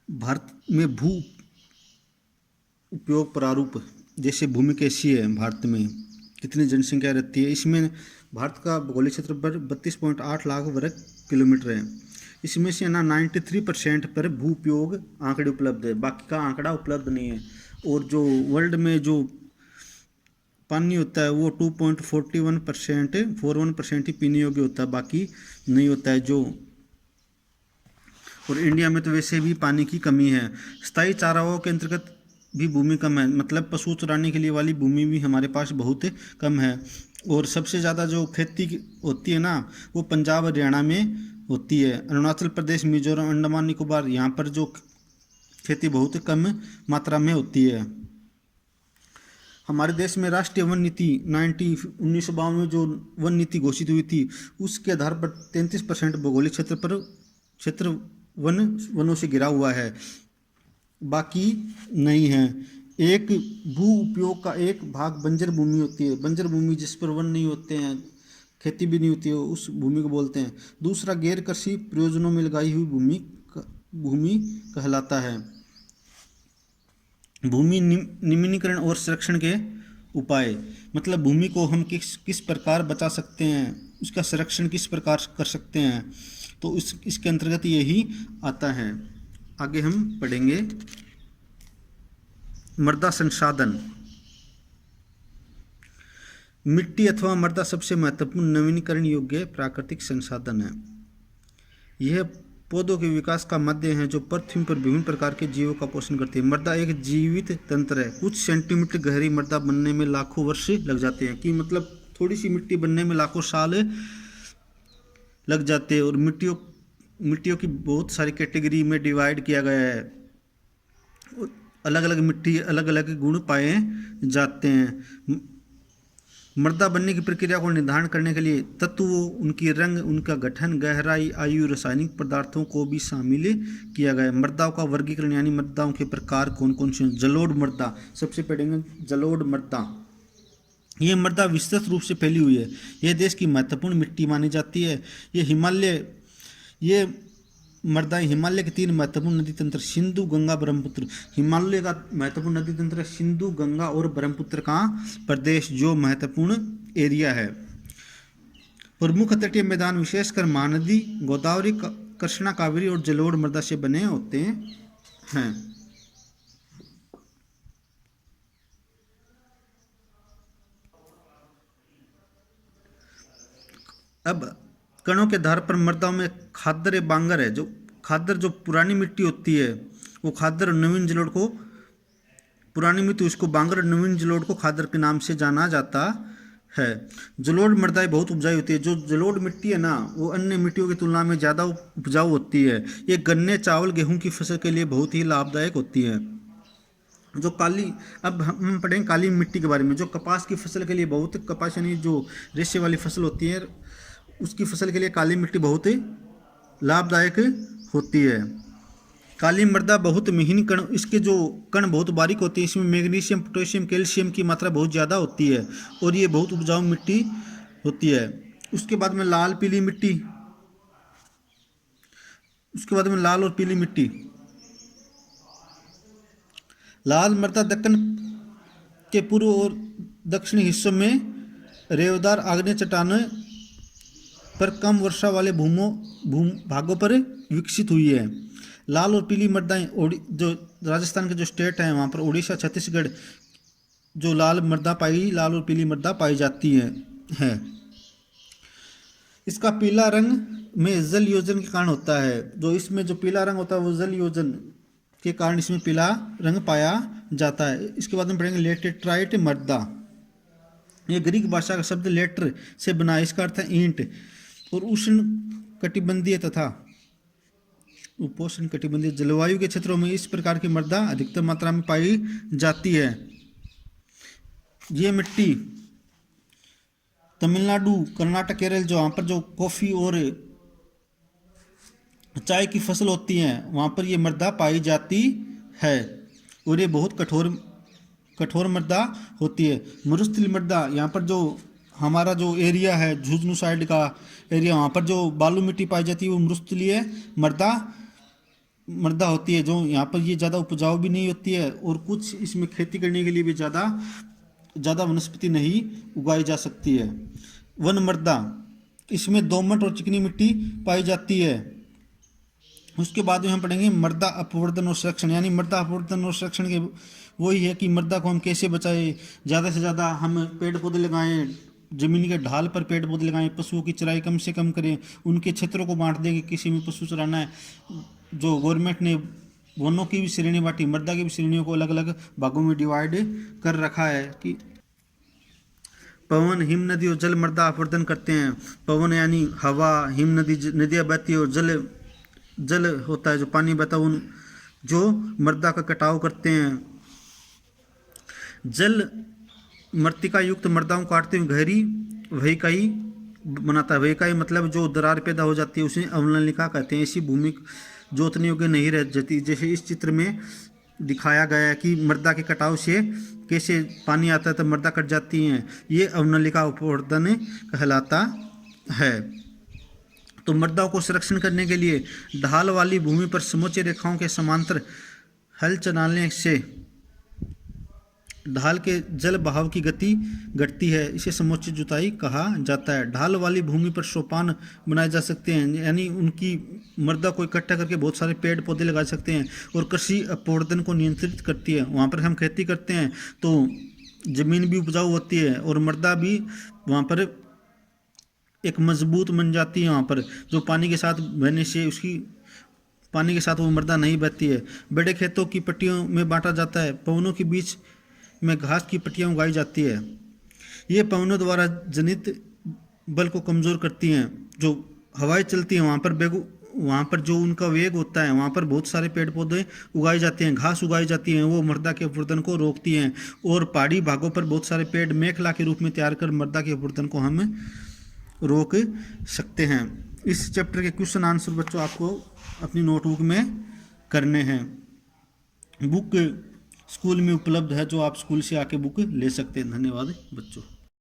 भारत में भू उपयोग प्रारूप, जैसे भूमि कैसी है भारत में, कितनी जनसंख्या रहती है, इसमें भारत का भौगोलिक क्षेत्रफल 32.8 लाख वर्ग किलोमीटर है। इसमें से ना 93% पर भू उपयोग आंकड़े उपलब्ध है, बाकी का आंकड़ा उपलब्ध नहीं है। और जो वर्ल्ड में जो पानी होता है वो 2.41% ही पीने योग्य होता है, बाकी नहीं होता है जो। और इंडिया में तो वैसे भी पानी की कमी है। स्थायी चारागाहों के अंतर्गत भी भूमि कम है, मतलब पशु चराने के लिए वाली भूमि भी हमारे पास बहुत कम है। और सबसे ज़्यादा जो खेती होती है ना, वो पंजाब हरियाणा में होती है। अरुणाचल प्रदेश, मिजोरम, अंडमान निकोबार, यहाँ पर जो खेती बहुत कम मात्रा में होती है। हमारे देश में राष्ट्रीय वन नीति 1952 में जो वन नीति घोषित हुई थी, उसके आधार पर 33% भौगोलिक क्षेत्र वनों से घिरा हुआ है, बाकी नहीं है। एक भू उपयोग का एक भाग बंजर भूमि होती है। बंजर भूमि जिस पर वन नहीं होते हैं, खेती भी नहीं होती है, उस भूमि को बोलते हैं। दूसरा गैर कृषि प्रयोजनों में लगाई हुई भूमि कहलाता है। भूमि निम्नीकरण और संरक्षण के उपाय, मतलब भूमि को हम किस प्रकार बचा सकते हैं, उसका संरक्षण किस प्रकार कर सकते हैं, तो इसके अंतर्गत यही आता है। आगे हम पढ़ेंगे मृदा संसाधन। मिट्टी अथवा मृदा सबसे महत्वपूर्ण नवीनीकरण योग्य प्राकृतिक संसाधन है। यह पौधों के विकास का माध्यम है जो पृथ्वी पर विभिन्न प्रकार के जीवों का पोषण करती है। मृदा एक जीवित तंत्र है। कुछ सेंटीमीटर गहरी मृदा बनने में लाखों वर्ष लग जाते हैं, कि मतलब थोड़ी सी मिट्टी बनने में लाखों साल लग जाते हैं। और मिट्टियों की बहुत सारी कैटेगरी में डिवाइड किया गया है। अलग अलग मिट्टी अलग अलग गुण पाए जाते हैं। मृदा बनने की प्रक्रिया को निर्धारण करने के लिए तत्वों, उनकी रंग, उनका गठन, गहराई, आयु, रासायनिक पदार्थों को भी शामिल किया गया है। मृदाओं का वर्गीकरण, यानी मृदाओं के प्रकार कौन कौन से हैं। जलोढ़ मृदा, सबसे पढ़ेंगे जलोढ़ मृदा। ये मृदा विस्तृत रूप से फैली हुई है। यह देश की महत्वपूर्ण मिट्टी मानी जाती है। ये मृदा हिमालय के 3 महत्वपूर्ण नदी तंत्र सिंधु, गंगा, ब्रह्मपुत्र। हिमालय का महत्वपूर्ण नदी तंत्र सिंधु, गंगा और ब्रह्मपुत्र का प्रदेश जो महत्वपूर्ण एरिया है। प्रमुख तटीय मैदान विशेषकर महानदी, गोदावरी, कृष्णा, कावेरी और जलोढ़ मृदा से बने होते हैं। अब कणों के आधार पर मृदाओं में खादर बांगर है। जो खादर जो पुरानी मिट्टी होती है, वो खादर और नवीन जलोढ़ को, पुरानी मिट्टी उसको बांगर और नवीन जलोढ़ को खादर के नाम से जाना जाता है। जलोढ़ मृदाएं बहुत उपजाऊ होती है। जो जलोढ़ मिट्टी है ना, वो अन्य मिट्टियों की तुलना में ज़्यादा उपजाऊ होती है। ये गन्ने, चावल, गेहूँ की फसल के लिए बहुत ही लाभदायक होती है। जो काली, अब हम पढ़ेंगे काली मिट्टी के बारे में। जो कपास की फसल के लिए बहुत, कपास यानी जो रेशे वाली फसल होती है, उसकी फसल के लिए काली मिट्टी बहुत लाभदायक होती है। काली मृदा बहुत महीन कण, इसके जो कण बहुत बारीक होती है। इसमें मैग्नीशियम, पोटेशियम, कैल्शियम की मात्रा बहुत ज़्यादा होती है और ये बहुत उपजाऊ मिट्टी होती है। उसके बाद में लाल पीली मिट्टी, उसके बाद में लाल और पीली मिट्टी। लाल मृदा दक्कन के पूर्व और दक्षिणी हिस्सों में रेवदार आग्नेय चट्टानों पर कम वर्षा वाले भागों पर विकसित हुई है। लाल और पीली मृदाएं जो राजस्थान के जो स्टेट हैं, वहाँ पर उड़ीसा, छत्तीसगढ़ जो लाल और पीली मृदा पाई जाती है। इसका पीला रंग में जल योजन के कारण होता है। जो इसमें जो पीला रंग होता है वो जल योजन के कारण इसमें पीला रंग पाया जाता है। इसके बाद में पढ़ेंगे लेटेट्राइट मृदा। ये ग्रीक भाषा का शब्द लेटर से बना है। इसका अर्थ है ईंट। और उष्ण कटिबंधीय तथा उपोष्ण कटिबंधीय जलवायु के क्षेत्रों में इस प्रकार की मृदा अधिकतर मात्रा में पाई जाती है। ये मिट्टी तमिलनाडु, कर्नाटक, केरल, जो वहाँ पर जो कॉफ़ी और चाय की फसल होती है, वहाँ पर ये मृदा पाई जाती है। और ये बहुत कठोर मृदा होती है। मरुस्थलीय मृदा, यहाँ पर जो हमारा जो एरिया है झुंझुनू साइड का एरिया, वहाँ पर जो बालू मिट्टी पाई जाती है वो मरुस्थलीय मृदा मृदा होती है जो यहाँ पर ये ज़्यादा उपजाऊ भी नहीं होती है, और कुछ इसमें खेती करने के लिए भी ज़्यादा वनस्पति नहीं उगाई जा सकती है। वन मृदा, इसमें दोमट और चिकनी मिट्टी पाई जाती है। उसके बाद में हम पढ़ेंगे मृदा अपवर्तन और संरक्षण, यानी मृदा अपवर्तन और संरक्षण के वही है कि मृदा को हम कैसे बचाएं। ज़्यादा से ज़्यादा हम पेड़ पौधे लगाएं, जमीन के ढाल पर पेड़ पौधे लगाएं, पशुओं की चराई कम से कम करें, उनके क्षेत्रों को बांट दें कि किसी में पशु चराना है। जो गवर्नमेंट ने वनों की भी श्रेणी बांटी, मृदा की भी श्रेणियों को अलग अलग भागों में डिवाइड कर रखा है कि पवन, हिम नदी और जल मृदा अपवर्तन करते हैं। पवन यानी हवा, हिम नदी नदियाँ बहती है, और जल होता है जो पानी बहता है, उन जो मृदा का कटाव करते हैं। जल मृत्तिका युक्त मृदाओं को काटते हुए गहरी वहिकाई बनाता है। वहिकाई मतलब जो दरार पैदा हो जाती है उसे अवनलिका कहते हैं। ऐसी भूमि जोतने योग्य नहीं रह जाती, जैसे इस चित्र में दिखाया गया है कि मृदा के कटाव से कैसे पानी आता है तो मृदा कट जाती है। ये अवनलिका अपवर्तन कहलाता है। तो मृदाओं को संरक्षण करने के लिए ढाल वाली भूमि पर समोच्च रेखाओं के समांतर हल चलाने से ढाल के जल बहाव की गति घटती है। इसे समोच्च जुताई कहा जाता है। ढाल वाली भूमि पर सोपान बनाए जा सकते हैं, यानी उनकी मृदा को इकट्ठा करके बहुत सारे पेड़ पौधे लगा सकते हैं, और कृषि अपवर्तन को नियंत्रित करती है। वहाँ पर हम खेती करते हैं तो जमीन भी उपजाऊ होती है, और मृदा भी वहाँ पर एक मजबूत बन जाती है। वहाँ पर जो पानी के साथ बहने से उसकी पानी के साथ वो मृदा नहीं बहती है। बड़े खेतों की पट्टियों में बांटा जाता है। पवनों के बीच में घास की पट्टियाँ उगाई जाती है। ये पवनों द्वारा जनित बल को कमज़ोर करती हैं। जो हवाएं चलती हैं वहाँ पर जो उनका वेग होता है, वहाँ पर बहुत सारे पेड़ पौधे उगाए जाते हैं, घास उगाई जाती हैं, वो मृदा के अपवर्तन को रोकती हैं। और पहाड़ी भागों पर बहुत सारे पेड़ मेखला के रूप में तैयार कर मृदा के अपवर्तन को हम रोक सकते हैं। इस चैप्टर के क्वेश्चन आंसर बच्चों आपको अपनी नोटबुक में करने हैं। बुक स्कूल में उपलब्ध है, जो आप स्कूल से आके बुक ले सकते हैं। धन्यवाद बच्चों।